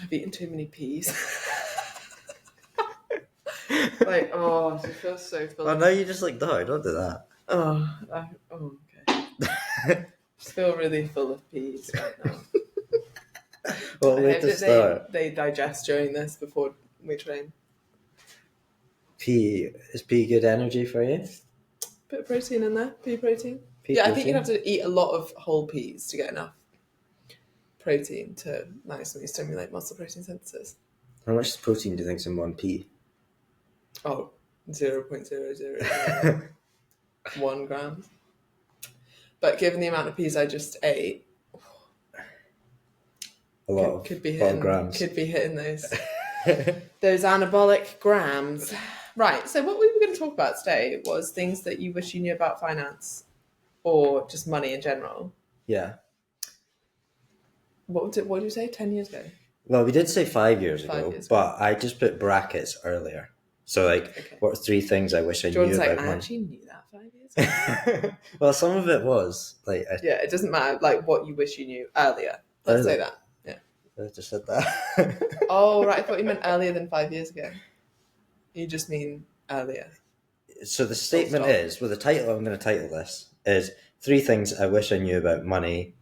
I've eaten too many peas. Like, oh, I feel so full. Oh no, you just like, no, don't do that. Okay. Just feel really full of peas right now. What I way hope to that start? they digest during this before we train. Is pea good energy for you? Bit of protein in there, pea protein. Pea I think you'd protein? have to eat a lot of whole peas to get enough protein to nicely stimulate muscle protein synthesis. How much protein do you think's in one pea? Oh, 0.0001 grams. But given the amount of peas I just ate, could be hitting grams. Could be hitting those anabolic grams. Right. So what we were going to talk about today was things that you wish you knew about finance, or just money in general. Yeah. What did you say? 10 years ago. Well, we did say 5 years ago, but I just put brackets earlier. So, what are 3 things I wish I knew about money? I actually knew that 5 years ago. Well, some of it was it doesn't matter. Like what you wish you knew earlier. Let's say that. Yeah. I just said that. Oh right, I thought you meant earlier than 5 years ago. You just mean earlier. So the statement is, the title I'm going to title this is 3 things I wish I knew about money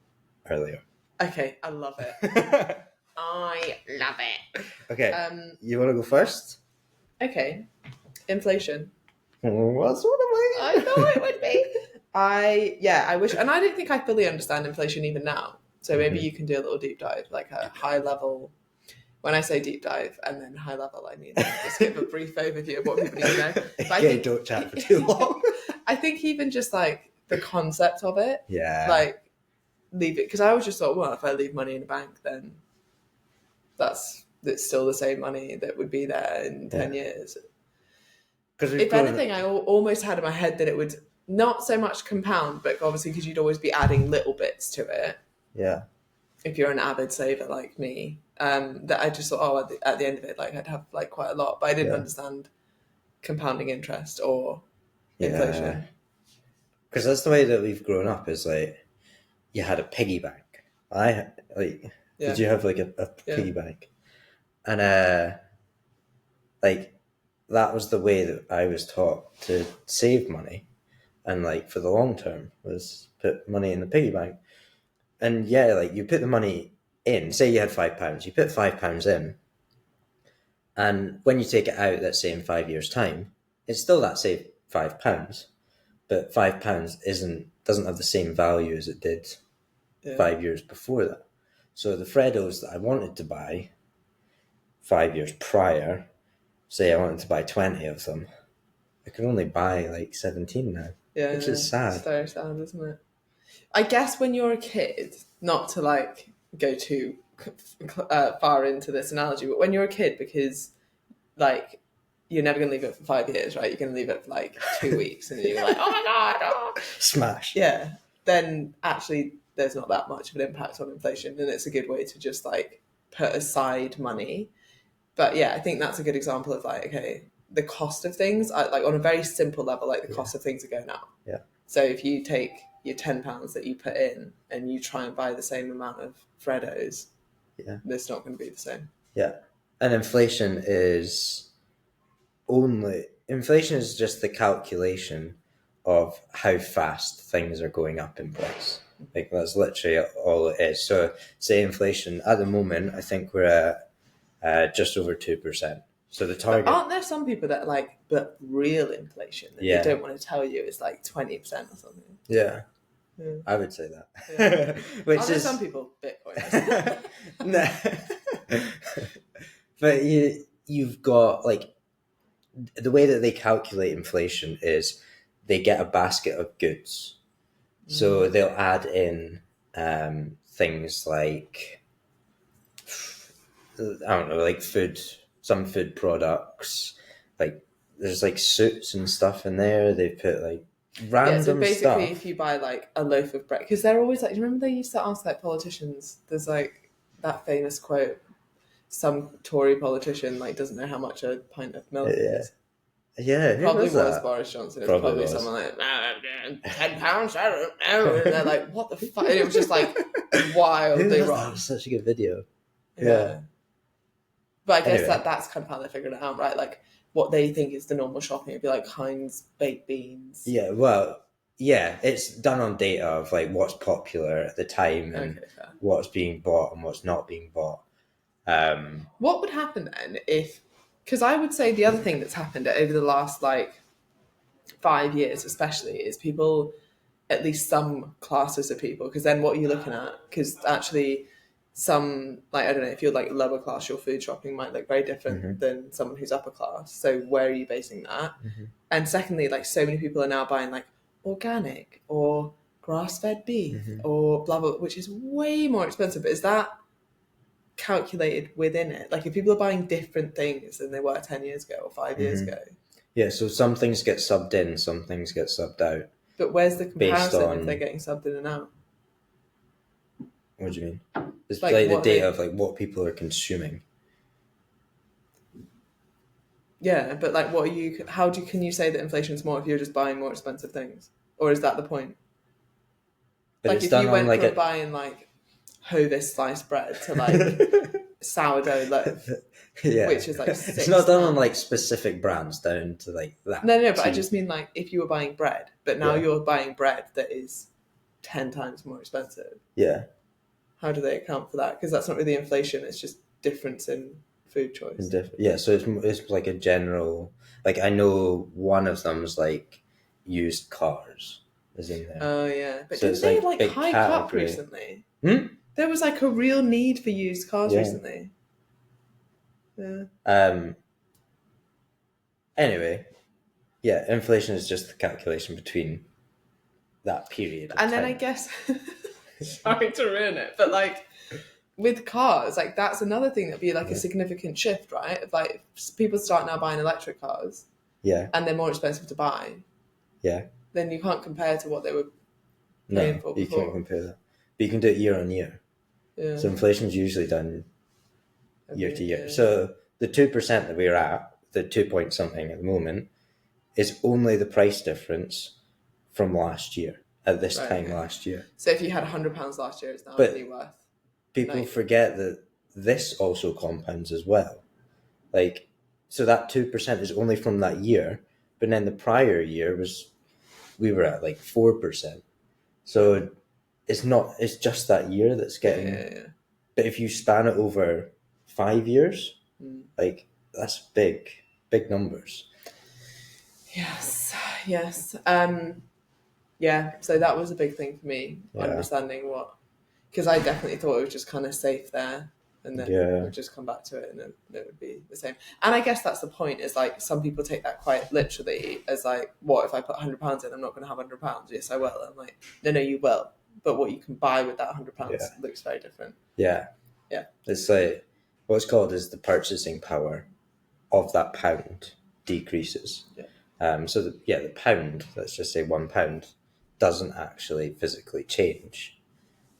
earlier. Okay, I love it. I love it. Okay, you want to go first? Okay, inflation. What's one of my? I thought it would be. I wish, and I don't think I fully understand inflation even now. So maybe you can do a little deep dive, like a high level. When I say deep dive and then high level, I mean just give a brief overview of what people need to know. But don't chat for too long. I think even just like the concept of it, yeah, leave it, because I always just thought, well, if I leave money in a bank, then it's still the same money that would be there in 10 years. If anything, I almost had in my head that it would not so much compound, but obviously because you'd always be adding little bits to it. Yeah. If you're an avid saver like me, that I just thought, at the end of it, like I'd have like quite a lot, but I didn't understand compounding interest or inflation. Because that's the way that we've grown up. Is like you had a piggy bank. Did you have like a piggy bank? And that was the way that I was taught to save money, and like for the long term was put money in the piggy bank. And you put the money in. Say you had £5, you put £5 in, and when you take it out, let's say in 5 years' time, it's still that same £5, but £5 doesn't have the same value as it did 5 years before that. So the Freddos that I wanted to buy 5 years prior, say I wanted to buy 20 of them, I can only buy like 17 now. Yeah, which is sad. It's very sad, isn't it? I guess when you're a kid, not to like go too far into this analogy, but when you're a kid, because like you're never going to leave it for 5 years, right? You're going to leave it for like 2 weeks, and you're like, oh my god, oh. Smash. Yeah. Then actually, there's not that much of an impact on inflation, and it's a good way to just like put aside money. But yeah, I think that's a good example of like, okay, the cost of things, like on a very simple level, like the cost of things are going up. Yeah. So if you take your £10 that you put in and you try and buy the same amount of Freddos, it's not going to be the same. Yeah. And inflation is just the calculation of how fast things are going up in price. Like that's literally all it is. So say inflation at the moment, I think we're at just over 2%. So the target. But aren't there some people that like, but real inflation that they don't want to tell you is like 20% or something? Yeah. I would say that. Yeah. Which aren't there some people Bitcoin? No. But you've got like the way that they calculate inflation is they get a basket of goods. So they'll add in things like, I don't know, like some food products. Like there's like suits and stuff in there. They put like random so basically, stuff. if you buy like a loaf of bread, because they're always like, do you remember they used to ask like politicians? There's like that famous quote: "Some Tory politician like doesn't know how much a pint of milk is." Yeah, probably was Boris Johnson. It was probably someone like £10. I don't know. And they're like, "What the fuck?" And it was just like wildly wrong. Such a good video. Yeah. But I guess Anyway. that's kind of how they're figuring it out, right? Like what they think is the normal shopping would be like Heinz baked beans. Yeah, well, yeah, it's done on data of like what's popular at the time and Okay, fair. what's being bought and what's not being bought. What would happen then if? Because I would say the other thing that's happened over the last like 5 years, especially, is people, at least some classes of people. Because then what are you looking at? Because actually, some like I don't know if you're like lower class, your food shopping might look very different than someone who's upper class. So where are you basing that? And secondly, like so many people are now buying like organic or grass-fed beef or blah blah, which is way more expensive. But is that calculated within it? Like if people are buying different things than they were 10 years ago or 5 years ago. Yeah, so some things get subbed in, some things get subbed out. But where's the comparison on, if they're getting subbed in and out? What do you mean? It's Like like the data of like what people are consuming. Yeah, but like what are you, can you say that inflation's more if you're just buying more expensive things? Or is that the point? But like it's if done you on went like from buying like Hovis sliced bread to like sourdough loaf, yeah, which is like it's not done on like specific brands down to like that. No, but I just mean like if you were buying bread, but now Yeah. you're buying bread that is 10 times more expensive. Yeah. How do they account for that? Because that's not really inflation, it's just difference in food choice. Yeah, so it's like a general, like I know one of them is like used cars is in there. Oh yeah, but So didn't it's they like like hike up category. recently? There was like a real need for used cars recently. Yeah. Anyway, yeah, inflation is just the calculation between that period of and time. then I guess sorry to ruin it, but like with cars, like that's another thing that'd be like a significant shift, right? If like people start now buying electric cars, and they're more expensive to buy, then you can't compare to what they were paying for before. You can't compare that, but you can do it year on year. So inflation's usually done year to year. So the 2% that we're at, the 2 point something at the moment, is only the price difference from last year at this time last year. So if you had £100 last year, it's now only worth. People forget that this also compounds as well. Like, so that 2% is only from that year, but then the prior year we were at like 4%. So it's just that year that's getting. But if you span it over 5 years, like that's big numbers. Yes. So that was a big thing for me, understanding what, because I definitely thought it was just kind of safe there, and then we'd just come back to it, and then it would be the same. And I guess that's the point. Is like some people take that quite literally as like, what if I put £100 in? I'm not going to have £100. Yes, I will. I'm like, no, you will. But what you can buy with that £100 looks very different. Yeah. It's like what's called is the purchasing power of that pound decreases. So the pound, let's just say £1, doesn't actually physically change.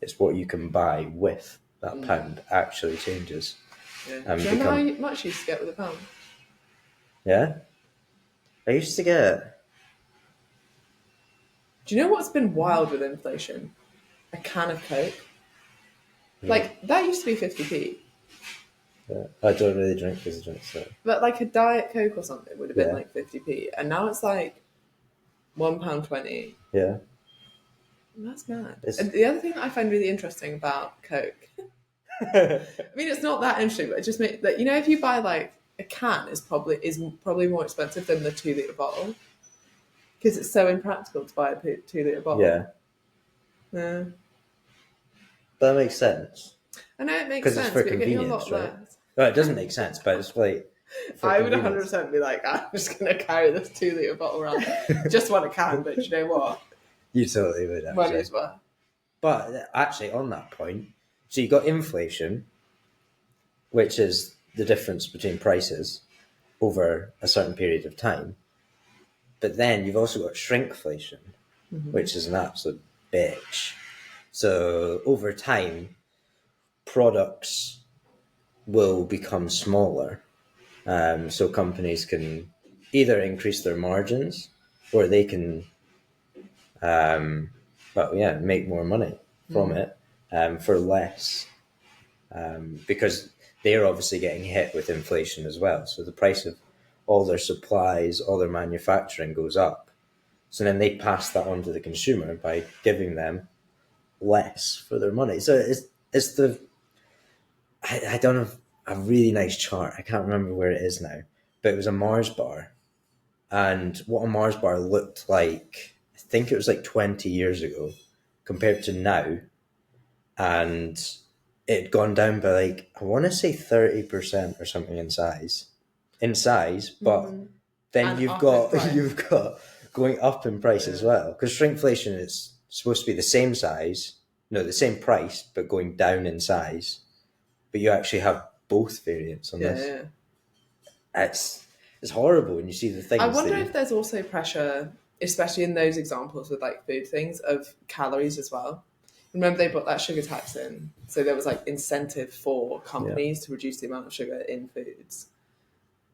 It's what you can buy with that pound actually changes. Do you remember how much you used to get with a pound? Yeah. I used to get... Do you know what's been wild with inflation? A can of Coke. Like, that used to be 50p. Yeah. I don't really drink fizzy drinks, so... But like a Diet Coke or something would have been like 50p. And now it's like £1.20. Yeah. That's mad. And the other thing that I find really interesting about Coke, I mean, it's not that interesting, but it just makes that, you know, if you buy like a can is probably more expensive than the 2 litre bottle, because it's so impractical to buy a 2 litre bottle. Yeah. That makes sense. I know it makes sense, because it's for but convenience, a lot right? less. Well, it doesn't make sense, but it's like. I would 100% be like, I'm just going to carry this 2 litre bottle around. Just want a can, but you know what? You totally would, actually. Money as well. But actually, on that point, so you got inflation, which is the difference between prices over a certain period of time. But then you've also got shrinkflation, which is an absolute bitch. So over time, products will become smaller. So companies can either increase their margins or they can, make more money from it for less. Because they're obviously getting hit with inflation as well. So the price of all their supplies, all their manufacturing goes up. So then they pass that on to the consumer by giving them less for their money. So it's the I don't have a really nice chart. I can't remember where it is now, but it was a Mars bar, and what a Mars bar looked like, I think it was like 20 years ago compared to now, and it had gone down by like, I want to say 30% or something in size, but then And you've up in got price. you've got going up in price as well, because shrinkflation is supposed to be the same size, no, the same price, but going down in size. But you actually have both variants on this. Yeah. It's horrible when you see the things. I wonder if there's also pressure, especially in those examples with like food things, of calories as well. Remember they put that sugar tax in, so there was like incentive for companies to reduce the amount of sugar in foods.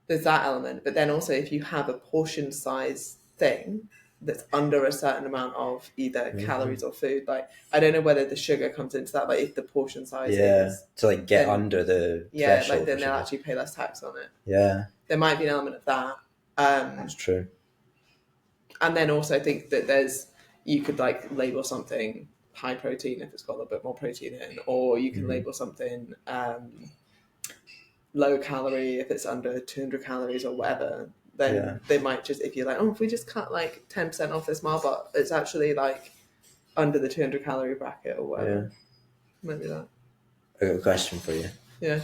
There's that element, but then also if you have a portion size thing that's under a certain amount of either calories or food, like I don't know whether the sugar comes into that, like if the portion size is to like get then, under the like then they'll sugar. actually pay less tax on it. Yeah, there might be an element of that. that's true. And then also I think that you could like label something high protein if it's got a little bit more protein in, or you can label something low calorie if it's under 200 calories or whatever. Then they might just, if you're like, oh, if we just cut like 10% off this Mars bar, it's actually like under the 200 calorie bracket or whatever. Maybe that. I got a question for you. Yeah.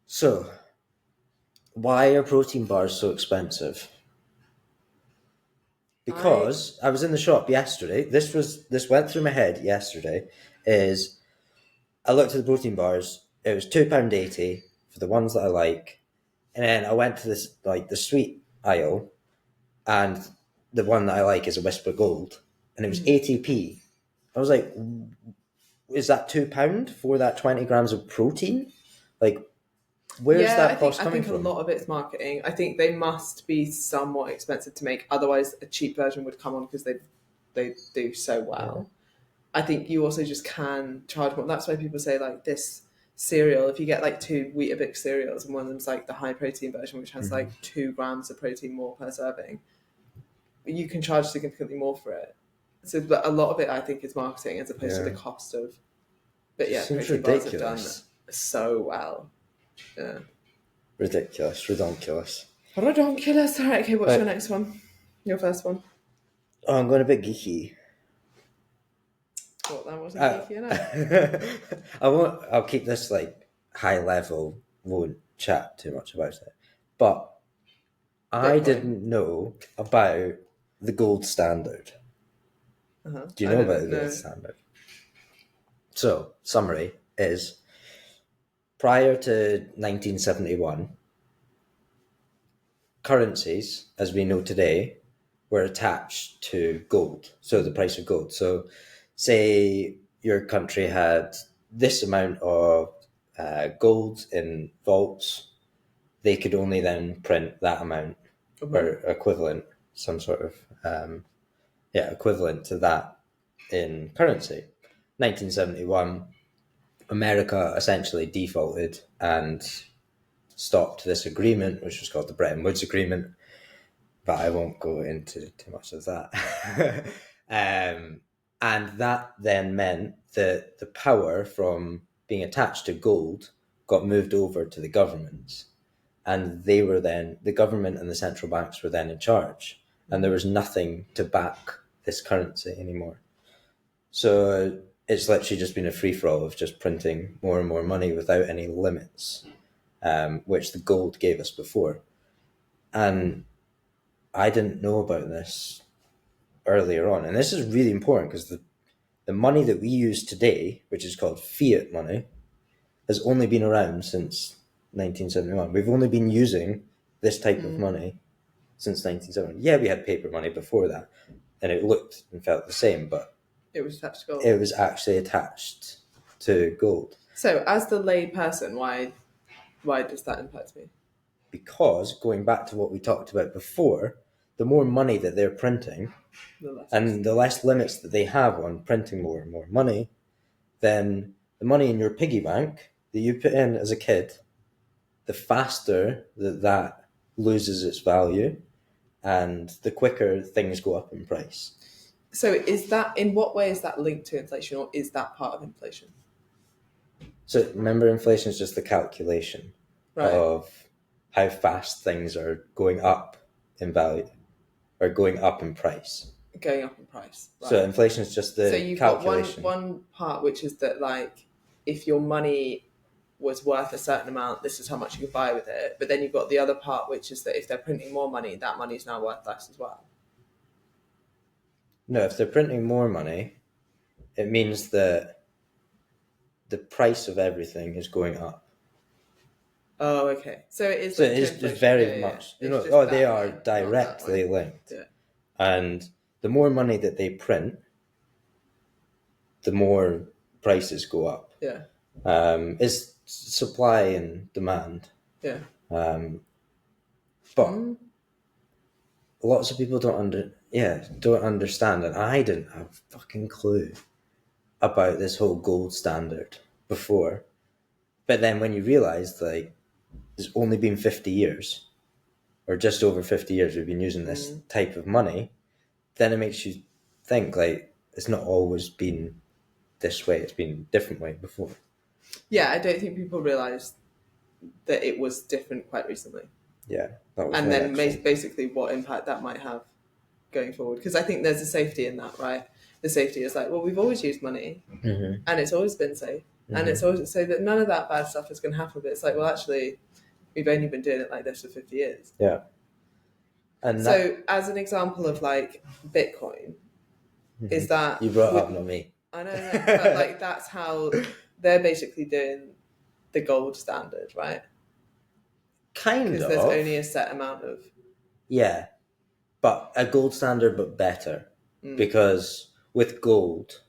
So, why are protein bars so expensive? Because I was in the shop yesterday. This went through my head yesterday. Is I looked at the protein bars. It was £2.80 for the ones that I like, and then I went to this like the sweet aisle, and the one that I like is a Whisper Gold, and it was 80p. I was like, is that £2 for that 20 grams of protein? Like, where's that cost coming from? I think a lot of it's marketing. I think they must be somewhat expensive to make. Otherwise, a cheap version would come on because they do so well. Yeah. I think you also just can charge more. That's why people say like this cereal, if you get like 2 Weetabix cereals and one of them's like the high protein version, which has like 2 grams of protein more per serving, you can charge significantly more for it. So but a lot of it I think is marketing as opposed to the cost of. But yeah, seems protein ridiculous. bars have done so well. Yeah. Ridiculous. Redonkulous. All right, okay, what's your next one? Your first one? Oh, I'm going a bit geeky. What, that wasn't geeky enough? I'll keep this like high level, won't chat too much about it. But I didn't know about the gold standard. Do you know about the gold standard? So, summary is, prior to 1971, currencies, as we know today, were attached to gold. So the price of gold. So say your country had this amount of gold in vaults, they could only then print that amount or equivalent, some sort of, equivalent to that in currency. 1971, America essentially defaulted and stopped this agreement, which was called the Bretton Woods Agreement, but I won't go into too much of that. And that then meant that the power from being attached to gold got moved over to the governments, and they were then, the government and the central banks were then in charge, and there was nothing to back this currency anymore. So it's literally just been a free-for-all of just printing more and more money without any limits, which the gold gave us before. And I didn't know about this earlier on. And this is really important because the money that we use today, which is called fiat money, has only been around since 1971. We've only been using this type of money since 1970. Yeah, we had paper money before that, and it looked and felt the same, but it was attached to gold. It was actually attached to gold. So, as the lay person, why does that impact me? Because, going back to what we talked about before, the more money that they're printing, the less limits that they have on printing more and more money, then the money in your piggy bank that you put in as a kid, the faster that loses its value, and the quicker things go up in price. So in what way is that linked to inflation, or is that part of inflation? So remember, inflation is just the calculation Right. of how fast things are going up in value or going up in price. Going up in price. Right. So inflation is just the so you've calculation. got one part, which is that, like, if your money was worth a certain amount, this is how much you could buy with it. But then you've got the other part, which is that if they're printing more money, that money is now worth less as well. No, if they're printing more money, it means that the price of everything is going up. Oh, okay. So it is. So it is very much. They are directly linked. Yeah. And the more money that they print, the more prices go up. Yeah. It's supply and demand. Yeah. But lots of people don't understand, and I didn't have a fucking clue about this whole gold standard before. But then when you realise, like, there's only been 50 years, or just over 50 years we've been using this type of money, then it makes you think, like, it's not always been this way, it's been a different way before. Yeah, I don't think people realise that it was different quite recently. Yeah. That was and then basically what impact that might have going forward. Because I think there's a safety in that, right? The safety is like, well, we've always used money and it's always been safe. And it's always so that none of that bad stuff is going to happen. But it's like, well, actually, we've only been doing it like this for 50 years. Yeah. And so as an example of like Bitcoin, is that... You brought up, not me. I know, but like that's how they're basically doing the gold standard, right? Kind of. Because there's only a set amount of... Yeah. But a gold standard, but better. Because with gold,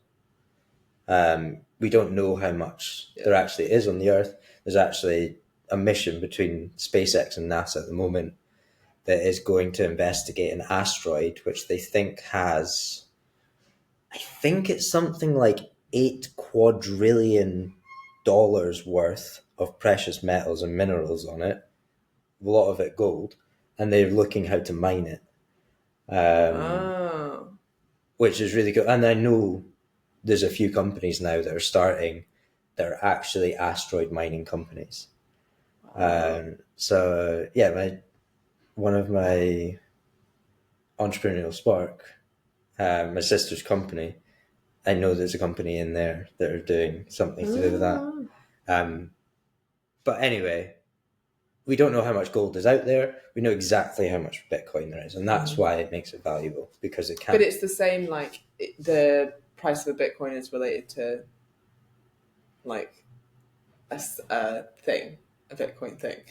we don't know how much there actually is on the Earth. There's actually a mission between SpaceX and NASA at the moment that is going to investigate an asteroid, which they think has, I think it's something like $8 quadrillion worth of precious metals and minerals on it. A lot of it gold. And they're looking how to mine it. Which is really good. And I know there's a few companies now that are starting that are actually asteroid mining companies. So yeah, one of my entrepreneurial spark, my sister's company, I know there's a company in there that are doing something to do with that. But anyway, we don't know how much gold is out there. We know exactly how much Bitcoin there is, and that's why it makes it valuable, because it can. But it's the same, like, the price of a Bitcoin is related to, like, a Bitcoin thing.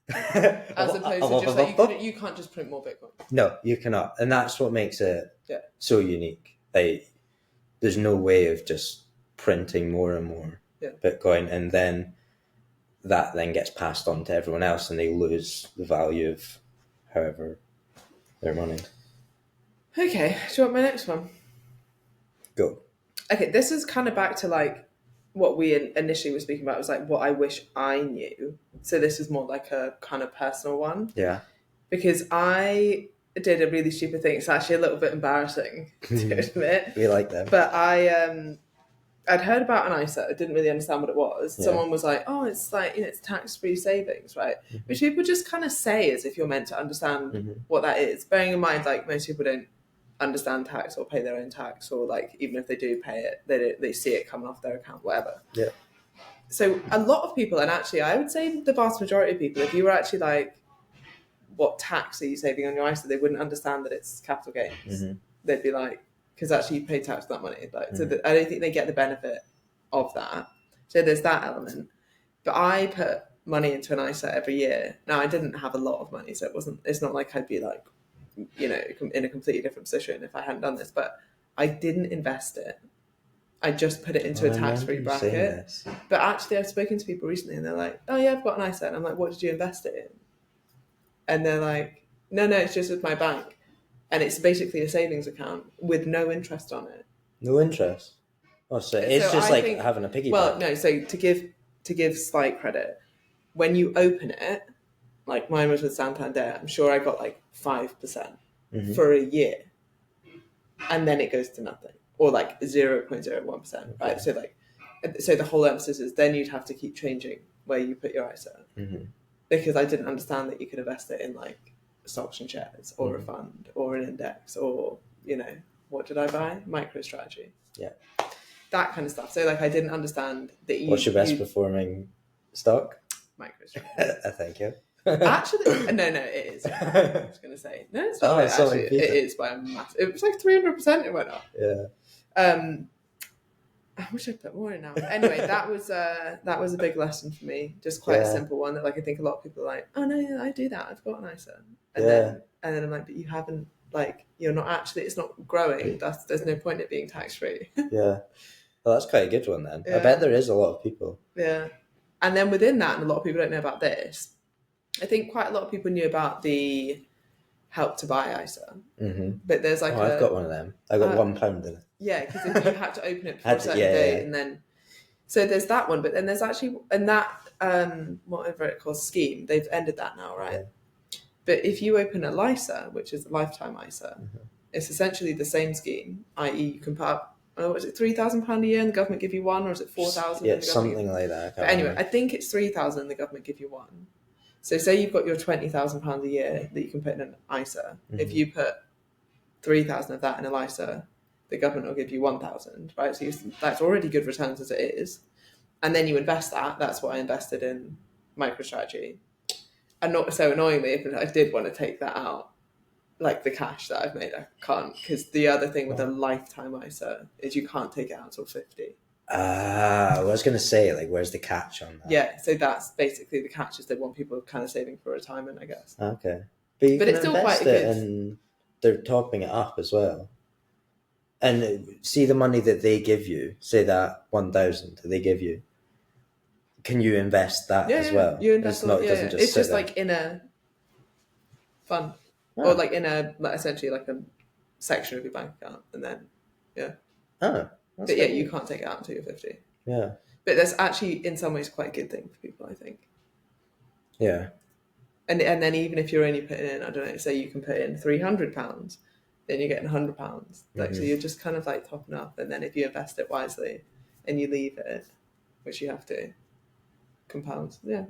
As opposed to just, like, you can't just print more Bitcoin. No, you cannot. And that's what makes it so unique. Like, there's no way of just printing more and more Bitcoin, and then that then gets passed on to everyone else, and they lose the value of however their money. Okay, do you want my next one? Go. Okay, this is kind of back to like what we initially were speaking about. It was like what I wish I knew. So this is more like a kind of personal one. Yeah. Because I did a really stupid thing. It's actually a little bit embarrassing to admit. We like them. But I'd heard about an ISA. I didn't really understand what it was. Yeah. Someone was like, oh, it's like, it's tax-free savings, right? Which people just kind of say as if you're meant to understand what that is. Bearing in mind, like, most people don't understand tax or pay their own tax, or like, even if they do pay it, they see it coming off their account, whatever. Yeah. So a lot of people, and actually I would say the vast majority of people, if you were actually like, what tax are you saving on your ISA, they wouldn't understand that it's capital gains. They'd be like, because actually you pay tax on that money. Like, so I don't think they get the benefit of that. So there's that element. But I put money into an ISA every year. Now, I didn't have a lot of money, so it's not like I'd be like, you know, in a completely different position if I hadn't done this, but I didn't invest it. I just put it into a tax-free bracket. But actually, I've spoken to people recently and they're like, oh yeah, I've got an ISA. And I'm like, what did you invest it in? And they're like, no, it's just with my bank. And it's basically a savings account with no interest on it. No interest? Oh, so it's just like having a piggy bank. Well, no, so to to give slight credit, when you open it, like mine was with Santander, I'm sure I got like 5% for a year, and then it goes to nothing, or like 0.01%, right? So the whole emphasis is then you'd have to keep changing where you put your ISA, because I didn't understand that you could invest it in like stocks and shares, or a fund, or an index, or what did I buy? MicroStrategy. Yeah. That kind of stuff. So like I didn't understand that What's your best performing stock? MicroStrategy. Thank you. Actually, no, it is. I was going to say no, it's not. Actually, it is by a massive. It was like 300%. It went up. Yeah. I wish I'd put more in now. Anyway, that was a big lesson for me. Just quite a simple one that like I think a lot of people are like, oh no, yeah, I do that. I've got an ISA, and then I'm like, but you haven't, like, you're not actually. It's not growing. There's no point in it being tax free. Yeah. Well, that's quite a good one then. Yeah. I bet there is a lot of people. Yeah. And then within that, and a lot of people don't know about this, I think quite a lot of people knew about the Help to Buy ISA. But there's like I've got one of them. I got £1 in it. Yeah, because if you had to open it before a certain date, and then... So there's that one, but then there's actually... And that, whatever it calls, scheme, they've ended that now, right? Yeah. But if you open a LISA, which is a lifetime ISA, it's essentially the same scheme, i.e. you can put up, was it £3,000 a year and the government give you one, or is it 4,000? Yeah, something like that. But anyway, I think it's 3,000 and the government give you one. So say you've got your £20,000 a year that you can put in an ISA. If you put 3,000 of that in a ISA, the government will give you 1,000, right? So that's already good returns as it is. And then you invest that. That's what I invested in MicroStrategy. And not so annoyingly, if I did want to take that out, like the cash that I've made, I can't, because the other thing with a lifetime ISA is you can't take it out until 50. I was going to say, like, where's the catch on that? Yeah, so that's basically the catch, is they want people kind of saving for retirement, I guess. Okay. But it's still quite good. And they're topping it up as well. And see the money that they give you, say that 1,000 that they give you, can you invest that as well? You invest it doesn't just it's just there. Like in a fund. Or like in essentially like a section of your bank account, and then, but yeah, you can't take it out until you're 50. Yeah. But that's actually, in some ways, quite a good thing for people, I think. Yeah. And then even if you're only putting in, I don't know, say you can put in £300, then you're getting £100. Like, so you're just kind of like topping up. And then if you invest it wisely and you leave it, which you have to, compounds. Yeah.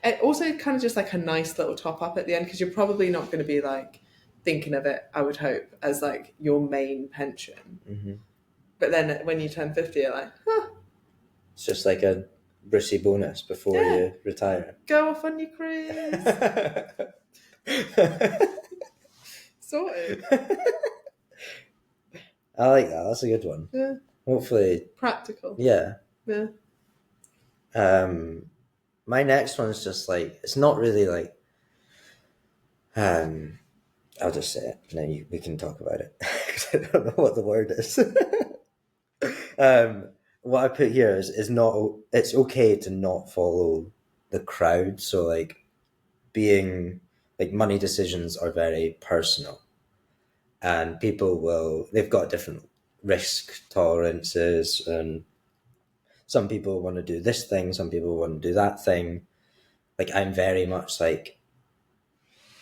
And also kind of just like a nice little top up at the end, because you're probably not going to be like thinking of it, I would hope, as like your main pension. But then when you turn 50, you're like, it's just like a Brucey bonus before you retire. Go off on your cruise. Sorted. I like that. That's a good one. Yeah. Hopefully. Practical. Yeah. Yeah. My next one is just like, it's not really like, I'll just say it, and then we can talk about it. I don't know what the word is. What I put here is not, it's okay to not follow the crowd. So like money decisions are very personal, and they've got different risk tolerances, and some people want to do this thing, some people want to do that thing. Like, I'm very much like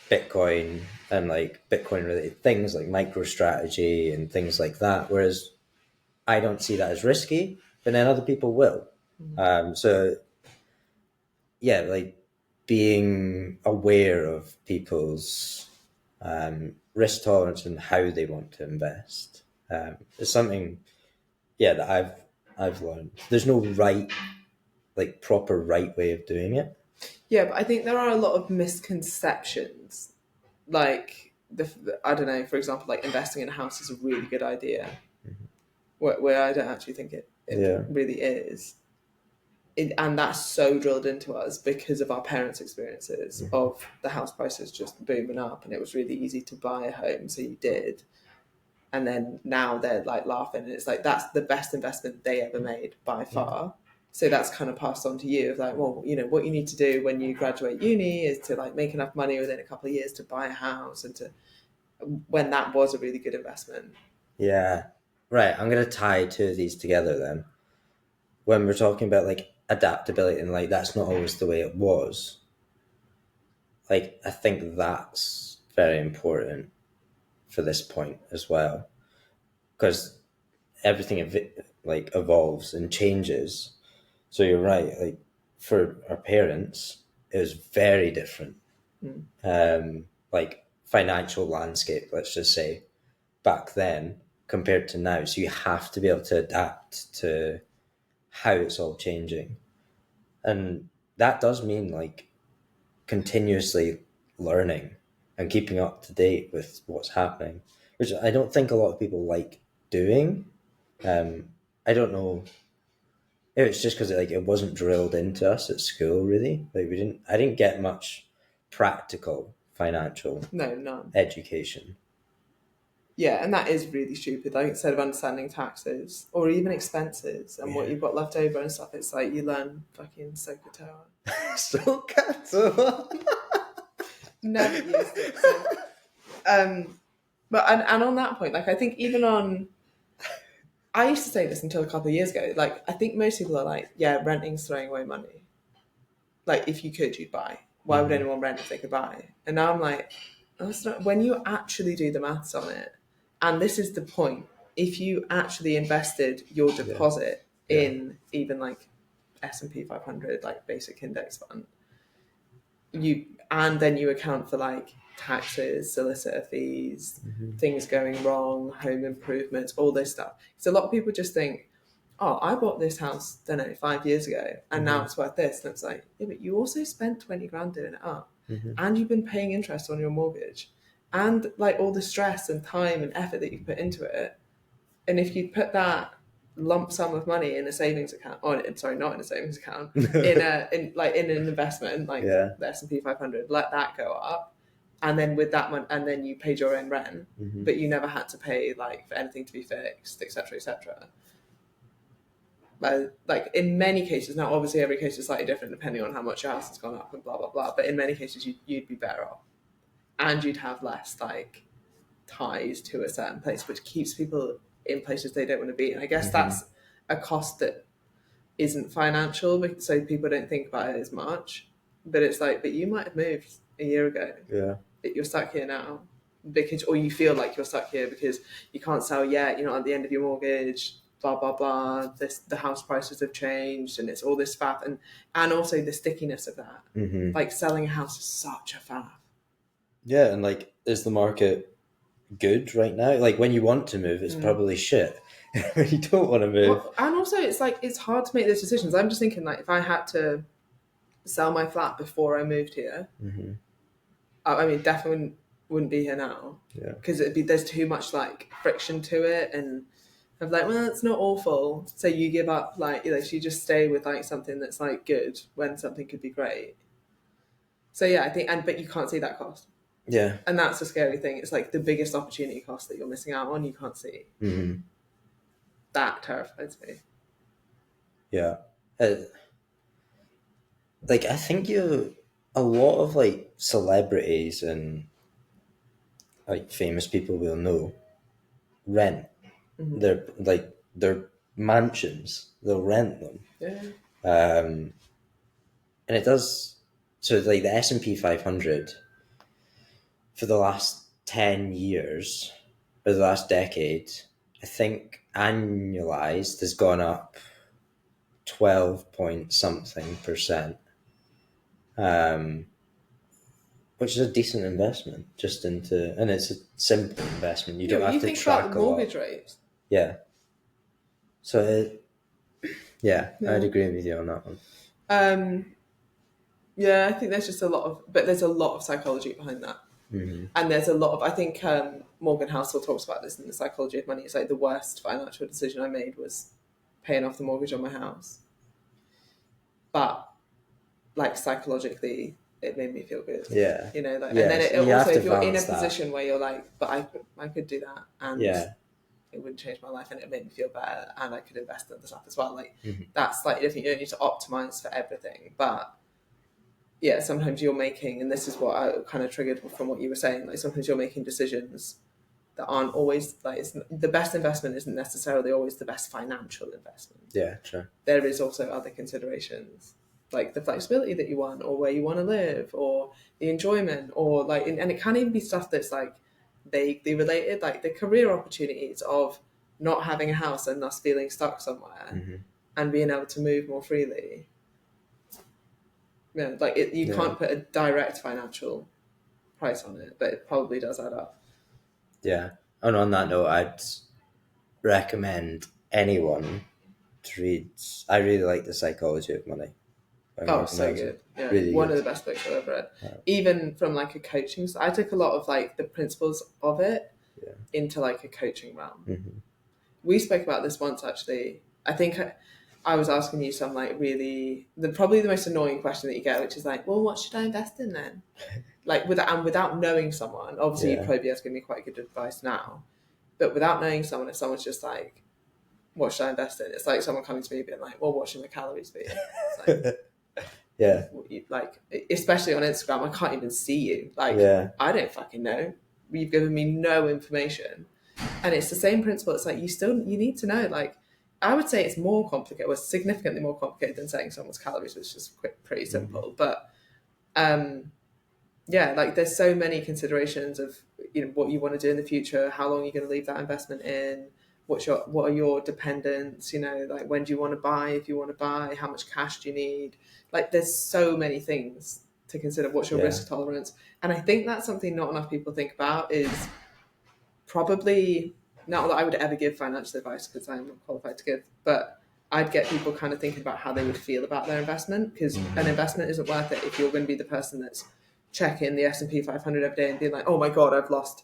Bitcoin and like Bitcoin related things like MicroStrategy and things like that, whereas I don't see that as risky, but then other people will. So yeah, like being aware of people's risk tolerance and how they want to invest is something, that I've learned. There's no proper right way of doing it. Yeah, but I think there are a lot of misconceptions. Like, I don't know, for example, like investing in a house is a really good idea, where I don't actually think it really is. And that's so drilled into us because of our parents' experiences of the house prices just booming up, and it was really easy to buy a home, so you did. And then now they're like laughing, and it's like that's the best investment they ever made by far. So that's kind of passed on to you of like, well, what you need to do when you graduate uni is to like make enough money within a couple of years to buy a house, and when that was a really good investment. Yeah. Right. I'm going to tie two of these together then. When we're talking about like adaptability and like that's not always the way it was. Like I think that's very important for this point as well, because everything like evolves and changes. So you're right. Like for our parents, it was very different. Like financial landscape, let's just say, back then compared to now. So you have to be able to adapt to how it's all changing. And that does mean like continuously learning and keeping up to date with what's happening, which I don't think a lot of people like doing. I don't know. It's just because like it wasn't drilled into us at school, really. Like I didn't get much practical financial none education. Yeah, and that is really stupid. Like instead of understanding taxes or even expenses and what you've got left over and stuff, it's like you learn fucking Sokotoa. Sokotoa. Never used it. So. But and on that point, like I think even on, I used to say this until a couple of years ago. Like I think most people are like, yeah, renting's throwing away money. Like if you could, you'd buy. Why would anyone rent if they could buy? And now I'm like, that's not, when you actually do the maths on it. And this is the point. If you actually invested your deposit in even like S&P 500, like basic index fund, and then you account for like taxes, solicitor fees, things going wrong, home improvements, all this stuff. So a lot of people just think, oh, I bought this house, I don't know, 5 years ago, and now it's worth this. And it's like, yeah, but you also spent 20 grand doing it up, and you've been paying interest on your mortgage, and like all the stress and time and effort that you put into it. And if you put that lump sum of money in a savings account, or sorry, not in a savings account, in an investment like the S&P 500, let that go up, and then with that money, and then you paid your own rent, but you never had to pay like for anything to be fixed, etc., etc. Like in many cases, now obviously every case is slightly different depending on how much your house has gone up and blah blah blah. But in many cases, you'd be better off, and you'd have less like ties to a certain place, which keeps people in places they don't want to be. And I guess that's a cost that isn't financial, so people don't think about it as much. But it's like, but you might have moved a year ago. Yeah. But you're stuck here now because, or you feel like you're stuck here because you can't sell yet. You're not at the end of your mortgage. Blah blah blah. The house prices have changed, and it's all this faff, and also the stickiness of that. Like selling a house is such a faff. Yeah, and like, is the market good right now? Like when you want to move, it's probably shit. When you don't want to move, and also it's like it's hard to make those decisions. I'm just thinking like if I had to sell my flat before I moved here, I mean definitely wouldn't be here now. Yeah, because there's too much like friction to it, and I'm like, well, it's not awful, so you give up, like, you know, so you just stay with like something that's like good when something could be great. So yeah, I think, but you can't see that cost. Yeah, and that's the scary thing. It's like the biggest opportunity cost that you're missing out on. You can't see. That terrifies me. Yeah, like I think a lot of like celebrities and like famous people will know rent. They're mansions. They'll rent them. Yeah. And it does. So like the S&P 500 for the last 10 years or the last decade, I think annualized has gone up 12 point something %. Which is a decent investment just into, and it's a simple investment. You don't have to track about the mortgage rates. Yeah. So, I'd agree with you on that one. Yeah, I think there's just there's a lot of psychology behind that. And there's a lot of, I think Morgan Housel talks about this in The Psychology of Money. It's like the worst financial decision I made was paying off the mortgage on my house. But like psychologically, it made me feel good. Yeah. You know, like, and then also if you're in a position where you're like, but I could do that, and it wouldn't change my life, and it made me feel better, and I could invest in the stuff as well. Like that's slightly different. You don't need to optimize for everything, but yeah, sometimes you're making, and this is what I kind of triggered from what you were saying. Like sometimes you're making decisions that aren't always like the best investment isn't necessarily always the best financial investment. Yeah, sure. There is also other considerations like the flexibility that you want, or where you want to live, or the enjoyment, or like, and it can even be stuff that's like vaguely related, like the career opportunities of not having a house and thus feeling stuck somewhere and being able to move more freely. Yeah, like you can't put a direct financial price on it, but it probably does add up. Yeah. And on that note, I'd recommend anyone to read. I really like The Psychology of Money. Oh, so good. Yeah, really one good. of the best books I've ever read. Yeah. Even from like a coaching, I took a lot of like the principles of it into like a coaching realm. We spoke about this once actually. I think I was asking you some like probably the most annoying question that you get, which is like, well, what should I invest in then? Like without knowing someone, obviously you'd probably be able to give me quite good advice now, but without knowing someone, if someone's just like, what should I invest in? It's like someone coming to me being like, well, what should my calories be? It's like, yeah. Like, especially on Instagram, I can't even see you. Like, I don't fucking know. You've given me no information. And it's the same principle. It's like, you need to know. Like, I would say it's more complicated, or significantly more complicated than saying someone's calories, which is pretty simple. But, yeah, like there's so many considerations of, what you want to do in the future, how long you're going to leave that investment in, what are your dependents, like when do you want to buy, if you want to buy, how much cash do you need? Like there's so many things to consider. What's your risk tolerance? And I think that's something not enough people think about, is probably, not that I would ever give financial advice because I'm not qualified to give, but I'd get people kind of thinking about how they would feel about their investment, because an investment isn't worth it if you're going to be the person that's checking the S&P 500 every day and being like, oh my God, I've lost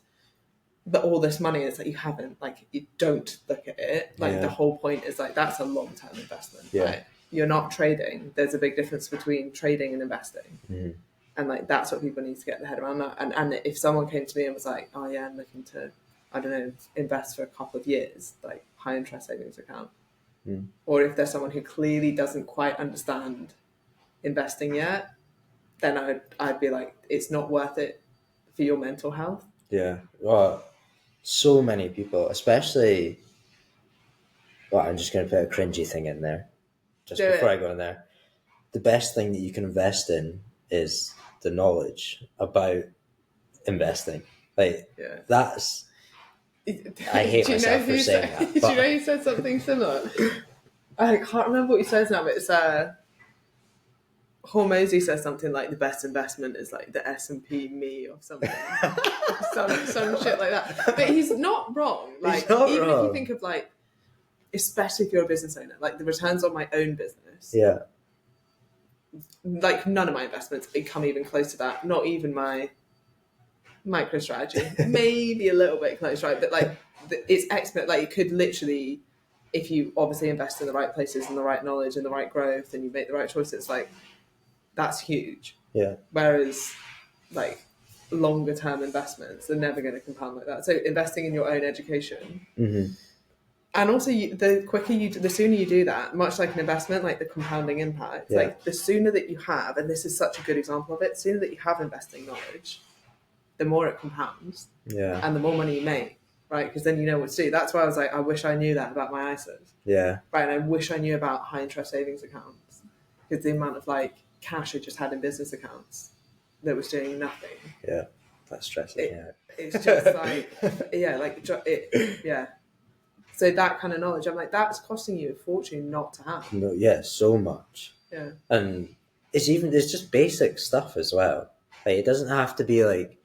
all this money. It's like, you haven't, like, you don't look at it. Like the whole point is like, that's a long-term investment, right? You're not trading. There's a big difference between trading and investing. And like, that's what people need to get their head around. And if someone came to me and was like, oh yeah, I'm looking to, I don't know, invest for a couple of years, like high interest savings account. Or if there's someone who clearly doesn't quite understand investing yet, then I'd be like, it's not worth it for your mental health. Yeah. Well, so many people, especially, I'm just going to put a cringy thing in there just before I go in there. The best thing that you can invest in is the knowledge about investing. Like, that's, I hate myself for saying that. Do you know who said something similar? I can't remember what he says now, but it's Hormozy says something like the best investment is like the S&P me or something. some shit like that. But he's not wrong. Like, he's not even wrong. if you think of like, especially if you're a business owner, like the returns on my own business. Yeah. Like none of my investments come even close to that. Not even my MicroStrategy. Maybe a little bit close, right? But like it's expert. Like it could literally, if you obviously invest in the right places and the right knowledge and the right growth and you make the right choices, like that's huge. Yeah. Whereas like longer term investments, they're never going to compound like that. So investing in your own education. And also, the sooner you do that, much like an investment, like the compounding impact, like the sooner that you have, and this is such a good example of it, the sooner that you have investing knowledge, the more it compounds, and the more money you make, right? Because then you know what to do. That's why I was like, I wish I knew that about my ISAs, right? And I wish I knew about high interest savings accounts, because the amount of like cash I just had in business accounts that was doing nothing. Yeah, that's stressing. It's just like, So that kind of knowledge, I'm like, that's costing you a fortune not to have. No, so much. Yeah. And it's just basic stuff as well. Like, it doesn't have to be like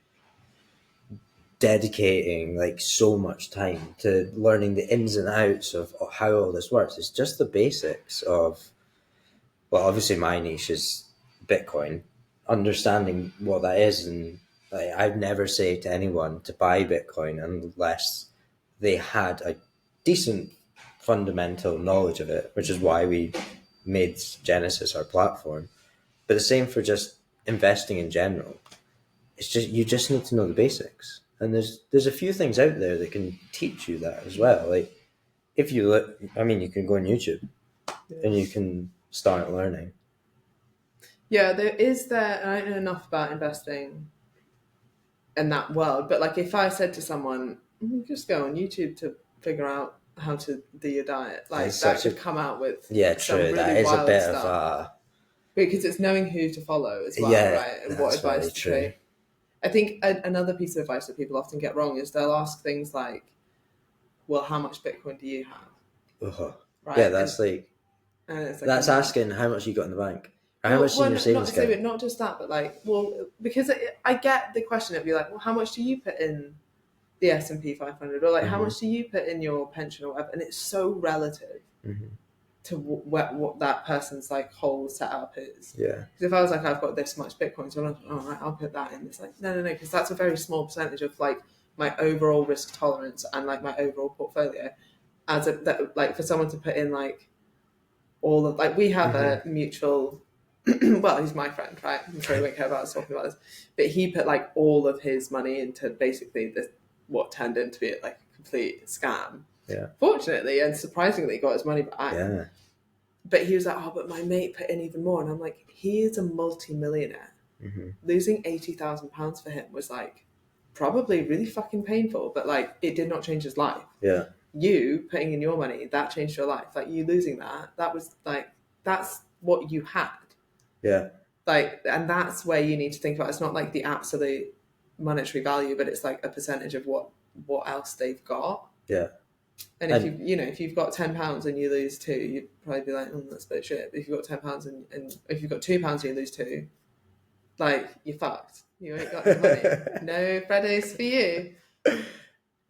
dedicating like so much time to learning the ins and outs of how all this works. It's just the basics of, well, obviously my niche is Bitcoin, understanding what that is. And like, I'd never say to anyone to buy Bitcoin unless they had a decent fundamental knowledge of it, which is why we made Genesis our platform. But the same for just investing in general. It's just, you just need to know the basics. And there's a few things out there that can teach you that as well. Like, if you look, I mean, you can go on YouTube and you can start learning. Yeah, I don't know enough about investing in that world, but like if I said to someone, You just go on YouTube to figure out how to do your diet. Like It's that such could come out with Yeah, some true. really That is a wild bit stuff. of a Because it's knowing who to follow as well, Yeah, right? And what that's advice very to true. take. I think another piece of advice that people often get wrong is they'll ask things like, well, how much Bitcoin do you have? Right? Yeah, that's like it's like that's asking how much you got in the bank. Or how well, much in your savings account. not just that, but like, well, because I get the question, it'd be like, well, how much do you put in the S&P 500, or like, how much do you put in your pension or whatever? And it's so relative to what that person's like whole setup is. Yeah. Because if I was like, I've got this much Bitcoin, so I'm like, all right, I'll put that in. It's like, no, because that's a very small percentage of like my overall risk tolerance and like my overall portfolio. Like for someone to put in like all of like we have a mutual. Well, he's my friend, right? I'm sure he won't care about us talking about this, but he put like all of his money into basically what turned into be like a complete scam. Yeah. Fortunately and surprisingly, got his money back. Yeah. But he was like, oh, but my mate put in even more, and I'm like, he is a multi-millionaire. Losing £80,000 for him was like probably really fucking painful, but like it did not change his life. Yeah. You putting in your money, that changed your life. Like you losing that was like that's what you had. Yeah. Like, and that's where you need to think about. It's not like the absolute monetary value, but it's like a percentage of what else they've got. Yeah. And if if you've got £10 and you lose £2, you'd probably be like, oh, that's a bit shit. But if you've got £10 and if you've got £2 and you lose £2, like you're fucked. You ain't got any money. No Fridays for you.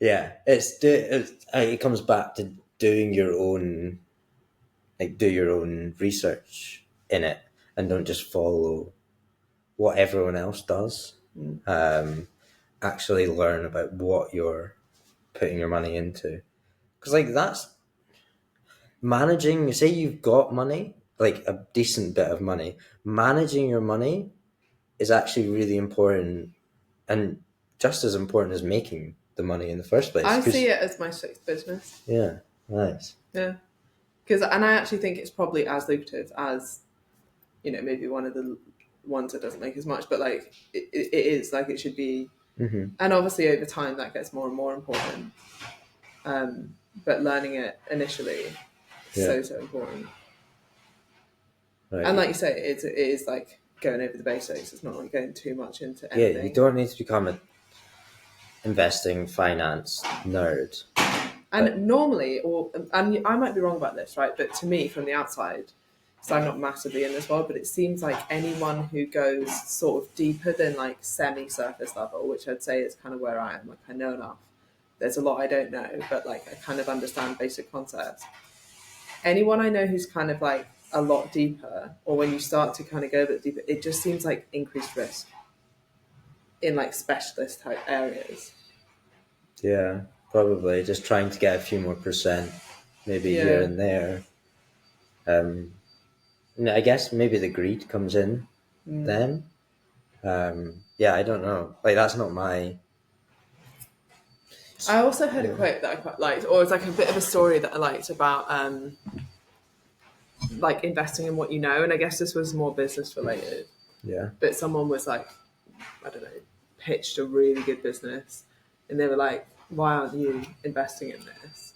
Yeah, it comes back to doing your own, like do your own research in it, and don't just follow what everyone else does. Actually learn about what you're putting your money into, because like that's managing. Say you've got money, like a decent bit of money. Managing your money is actually really important, and just as important as making the money in the first place. I see it as my sixth business. Yeah, nice. Yeah, and I actually think it's probably as lucrative as, maybe one of the ones that doesn't make as much, but like it is like it should be. And obviously over time that gets more and more important. But learning it initially is so important. Right. And like you say, it is like going over the basics. It's not like going too much into anything. Yeah, you don't need to become an investing finance nerd. And normally, and I might be wrong about this, right? But to me, from the outside, so I'm not massively in this world, but it seems like anyone who goes sort of deeper than like semi-surface level, which I'd say is kind of where I am. Like I know enough. There's a lot I don't know, but like I kind of understand basic concepts. Anyone I know who's kind of like a lot deeper, or when you start to kind of go a bit deeper, it just seems like increased risk in like specialist type areas. Yeah, probably just trying to get a few more percent, maybe here and there. I guess maybe the greed comes in then. Yeah, I don't know. Like that's not my. I also heard a quote that I quite liked, or it's like a bit of a story that I liked about like investing in what you know, and I guess this was more business related. Yeah. But someone was like, I don't know, pitched a really good business, and they were like, "Why aren't you investing in this?"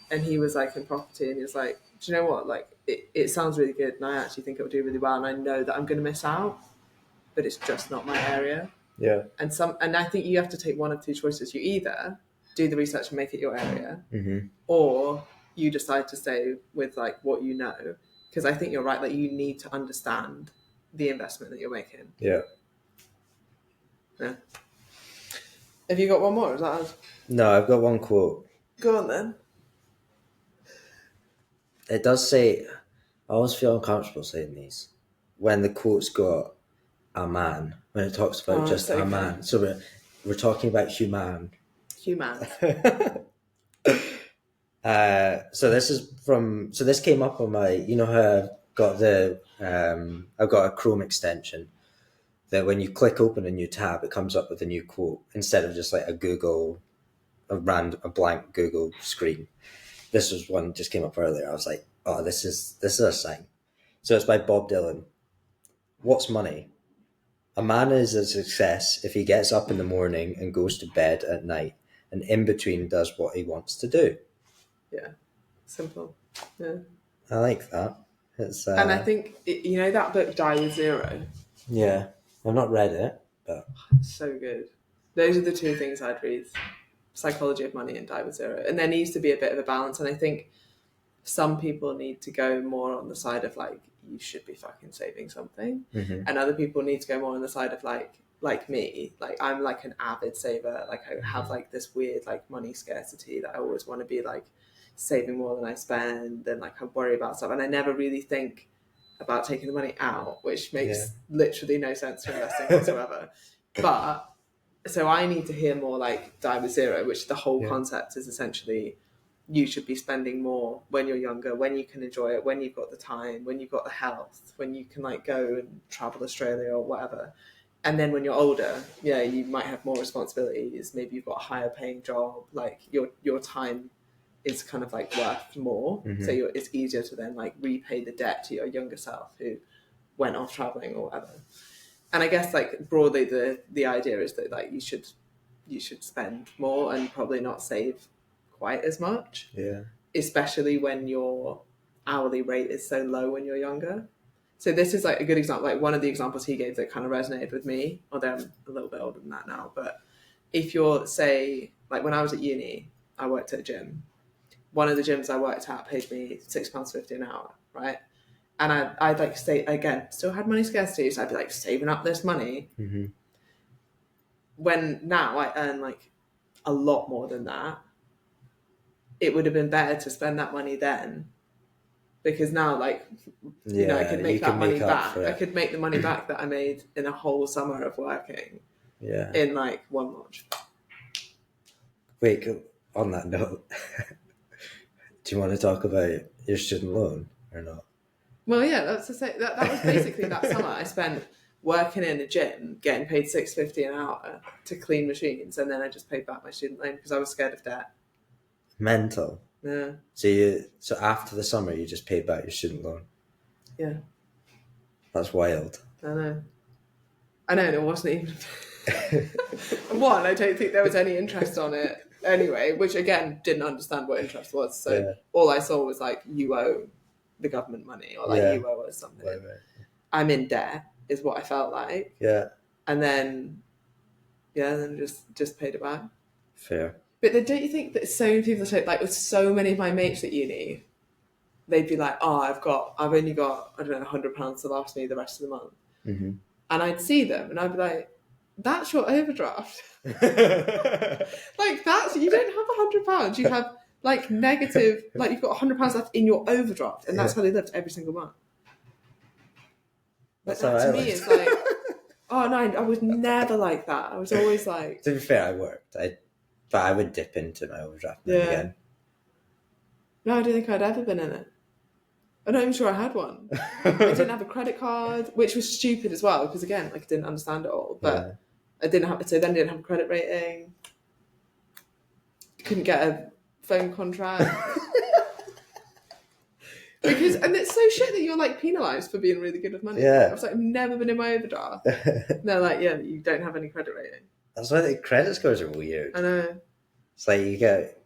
And he was like in property, and he was like, "Do you know what? Like, it sounds really good, and I actually think it will do really well, and I know that I'm going to miss out, but it's just not my area." Yeah. And I think you have to take one of two choices. You either do the research and make it your area, or you decide to stay with like what you know. Because I think you're right. Like you need to understand the investment that you're making. Yeah. Yeah. Have you got one more? Is that us? No, I've got one quote. Go on then. It does say, I always feel uncomfortable saying these when the quote's got a man, when it talks about just a man. So we're talking about human. So this came up on my, how I've got a Chrome extension that when you click open a new tab, it comes up with a new quote instead of just like a blank Google screen. This was one just came up earlier. I was like, oh, this is a sign. So it's by Bob Dylan. What's money? A man is a success if he gets up in the morning and goes to bed at night and in between does what he wants to do. Yeah, simple. Yeah, I like that. It's and I think you know that book Die with Zero. Yeah, I've not read it, but So good. Those are the two things I'd read: Psychology of Money and Die with Zero. And there needs to be a bit of a balance. And I think some people need to go more on the side of like, you should be fucking saving something, and other people need to go more on the side of like me, like I'm like an avid saver. Like I have like this weird like money scarcity that I always want to be like saving more than I spend, and like I worry about stuff, and I never really think about taking the money out, which makes literally no sense to investing whatsoever. But so I need to hear more like Die with Zero, which the whole concept is essentially you should be spending more when you're younger, when you can enjoy it, when you've got the time, when you've got the health, when you can like go and travel Australia or whatever. And then when you're older, you might have more responsibilities. Maybe you've got a higher paying job. Like your time is kind of like worth more. So it's easier to then like repay the debt to your younger self who went off traveling or whatever. And I guess like broadly the idea is that like you should spend more and probably not save quite as much. Yeah. Especially when your hourly rate is so low when you're younger. So this is like a good example, like one of the examples he gave that kind of resonated with me, although I'm a little bit older than that now. But if you're, say, like when I was at uni, I worked at a gym. One of the gyms I worked at paid me £6.50 an hour, right? And I'd like stay, again, still had money scarcity, so I'd be like saving up this money. When now I earn like a lot more than that, it would have been better to spend that money then, because now like I could make that money back. I could make the money back that I made in a whole summer of working in like one launch. Wait, on that note, do you want to talk about your student loan or not? Well, yeah, that's to say that was basically that summer I spent working in a gym, getting paid £6.50 an hour to clean machines, and then I just paid back my student loan because I was scared of debt. Mental. Yeah. So after the summer, you just paid back your student loan. Yeah. That's wild. I know, and it wasn't even one. I don't think there was any interest on it anyway, which again didn't understand what interest was. So all I saw was like, you owe the government money, or like you owe us something. Right. I'm in debt is what I felt like. Yeah. And then just paid it back. Fair. But then don't you think that so many people say, like with so many of my mates at uni, they'd be like, oh, I've only got, I don't know, £100 to last me the rest of the month. And I'd see them and I'd be like, that's your overdraft. Like you don't have £100. You have like negative, like you've got £100 left in your overdraft, and that's how they lived every single month. But that to me is like, oh no, I was never like that. I was always like. To be fair, I worked. But I would dip into my overdraft again. No, I don't think I'd ever been in it. I'm not even sure I had one. I didn't have a credit card, which was stupid as well, because again, like I didn't understand it all. But I didn't have a credit rating. Couldn't get a phone contract. And it's so shit that you're like penalised for being really good with money. Yeah. I was like, I've never been in my overdraft. They're like, yeah, you don't have any credit rating. That's why the credit scores are weird. I know. It's like you get,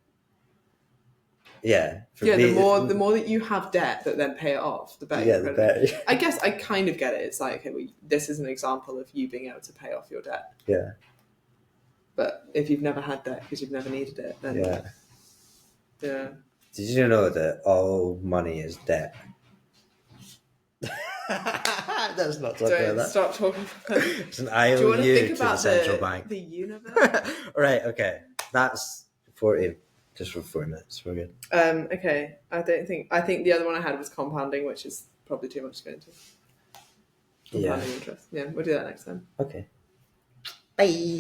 the more that you have debt that then pay it off, the better. The better. I guess I kind of get it. It's like, okay, this is an example of you being able to pay off your debt. Yeah. But if you've never had debt because you've never needed it, then yeah. Did you know that all money is debt? Let's not talk about that. Stop talking about that. It's an IOU to the central bank. The universe? Right, okay. That's 40. Just for 4 minutes. We're good. Okay. I think the other one I had was compounding, which is probably too much to go into. Compounding interest. Yeah, we'll do that next time. Okay. Bye.